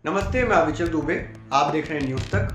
नमस्ते, मैं अविचल दुबे। आप देख रहे हैं न्यूज तक।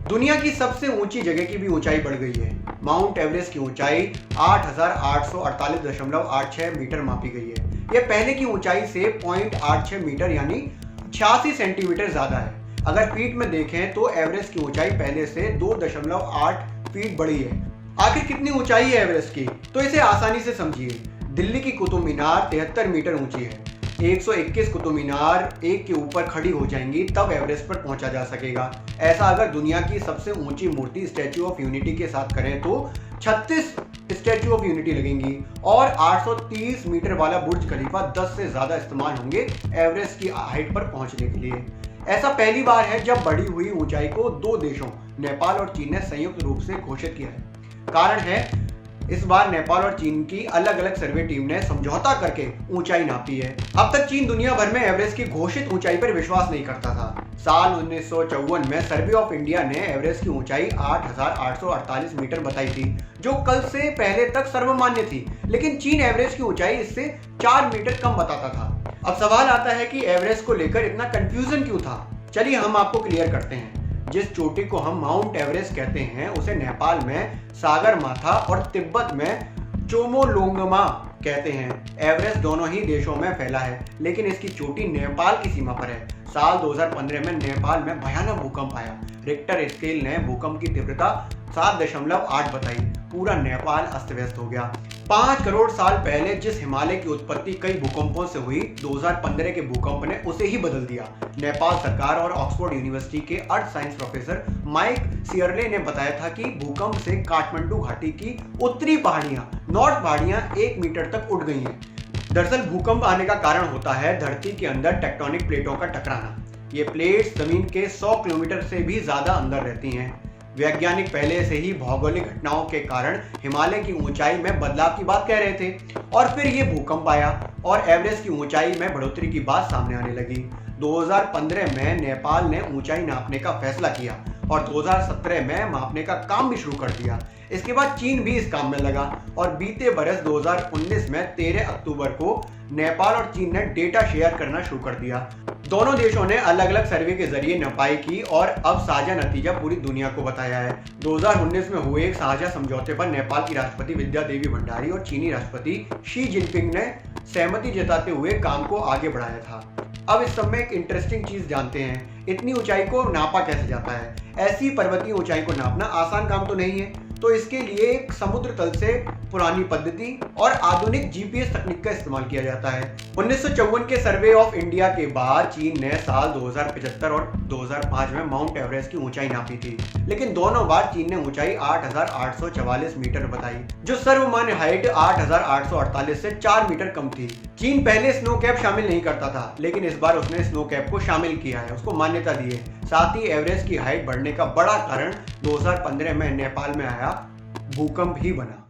दुनिया की सबसे ऊंची जगह की भी ऊंचाई बढ़ गई है। माउंट एवरेस्ट की ऊंचाई 8,848.86 मीटर मापी गई है। यह पहले की ऊंचाई से 0.86 मीटर यानी 86 सेंटीमीटर ज्यादा है। अगर फीट में देखें तो एवरेस्ट की ऊंचाई पहले से 2.8 फीट बढ़ी है। आखिर कितनी ऊंचाई है एवरेस्ट की, तो इसे आसानी से समझिए। दिल्ली की कुतुब मीनार 73 मीटर ऊंची है। 121 कुतुब मीनार एक के ऊपर खड़ी हो जाएंगी तब एवरेस्ट पर पहुंचा जा सकेगा। ऐसा अगर दुनिया की सबसे ऊंची मूर्ति स्टैच्यू ऑफ यूनिटी के साथ करें तो 36 स्टैच्यू ऑफ यूनिटी लगेंगी और 830 मीटर वाला बुर्ज खलीफा 10 से ज्यादा इस्तेमाल होंगे एवरेस्ट की हाइट पर पहुंचने के लिए। ऐसा पहली बार है जब बढ़ी हुई ऊंचाई को दो देशों नेपाल और चीन ने संयुक्त रूप से घोषित किया है। कारण है, इस बार नेपाल और चीन की अलग अलग सर्वे टीम ने समझौता करके ऊंचाई नापी है। अब तक चीन दुनिया भर में एवरेस्ट की घोषित ऊंचाई पर विश्वास नहीं करता था। साल 1954 में सर्वे ऑफ इंडिया ने एवरेस्ट की ऊंचाई 8,848 मीटर बताई थी, जो कल से पहले तक सर्वमान्य थी। लेकिन चीन एवरेस्ट की ऊंचाई इससे 4 मीटर कम बताता था। अब सवाल आता है कि एवरेस्ट को लेकर इतना कंफ्यूजन क्यों था। चलिए हम आपको क्लियर करते हैं। जिस चोटी को हम माउंट एवरेस्ट कहते हैं उसे नेपाल में सागरमाथा और तिब्बत में चोमोलोंगमा कहते हैं। एवरेस्ट दोनों ही देशों में फैला है, लेकिन इसकी चोटी नेपाल की सीमा पर है। साल 2015 में नेपाल में भयानक भूकंप आया। रिक्टर स्केल ने भूकंप की तीव्रता 7.8 बताई। पूरा नेपाल अस्त व्यस्त हो गया। 5 करोड़ साल पहले जिस हिमालय की उत्पत्ति कई भूकंपों से हुई, 2015 के भूकंप ने उसे ही बदल दिया। नेपाल सरकार और ऑक्सफोर्ड यूनिवर्सिटी के अर्थ साइंस प्रोफेसर माइक सियरले ने बताया था कि भूकंप से काठमांडू घाटी की उत्तरी पहाड़ियां, नॉर्थ पहाड़ियां 1 मीटर तक उठ गई हैं। दरअसल भूकंप आने का कारण होता है धरती के अंदर टेक्टोनिक प्लेटों का टकराना। ये प्लेट्स जमीन के 100 किलोमीटर से भी ज्यादा अंदर रहती हैं। वैज्ञानिक पहले से ही भौगोलिक घटनाओं के कारण हिमालय की ऊंचाई में बदलाव की बात कह रहे थे और फिर ये भूकंप आया और एवरेस्ट की ऊंचाई में बढ़ोतरी की बात सामने आने लगी। 2015 में नेपाल ने ऊंचाई नापने का फैसला किया और 2017 में मापने का काम भी शुरू कर दिया। इसके बाद चीन भी इस काम में लगा और बीते बरस 2019 में 13 अक्टूबर को नेपाल और चीन ने डेटा शेयर करना शुरू कर दिया। दोनों देशों ने अलग अलग सर्वे के जरिए नपाई की और अब साझा नतीजा पूरी दुनिया को बताया है। 2019 में हुए एक साझा समझौते पर नेपाल की राष्ट्रपति विद्या देवी भंडारी और चीनी राष्ट्रपति शी जिनपिंग ने सहमति जताते हुए काम को आगे बढ़ाया था। अब इस सब में एक इंटरेस्टिंग चीज जानते हैं, इतनी ऊंचाई को नापा कैसे जाता है। ऐसी पर्वतीय ऊंचाई को नापना आसान काम तो नहीं है, तो इसके लिए एक समुद्र तल से पुरानी पद्धति और आधुनिक जीपीएस तकनीक का इस्तेमाल किया जाता है। 1954 के सर्वे ऑफ इंडिया के बाद चीन ने साल 2075 और 2005 में माउंट एवरेस्ट की ऊंचाई नापी थी, लेकिन दोनों बार चीन ने ऊंचाई 8,844 मीटर बताई, जो सर्वमान्य हाइट 8,848 से 4 मीटर कम थी। चीन पहले स्नो कैप शामिल नहीं करता था, लेकिन इस बार उसने स्नो कैप को शामिल किया है, उसको मान्यता दी है। साथ ही एवरेस्ट की हाइट बढ़ने का बड़ा कारण 2015 में नेपाल में आया भूकंप ही बना।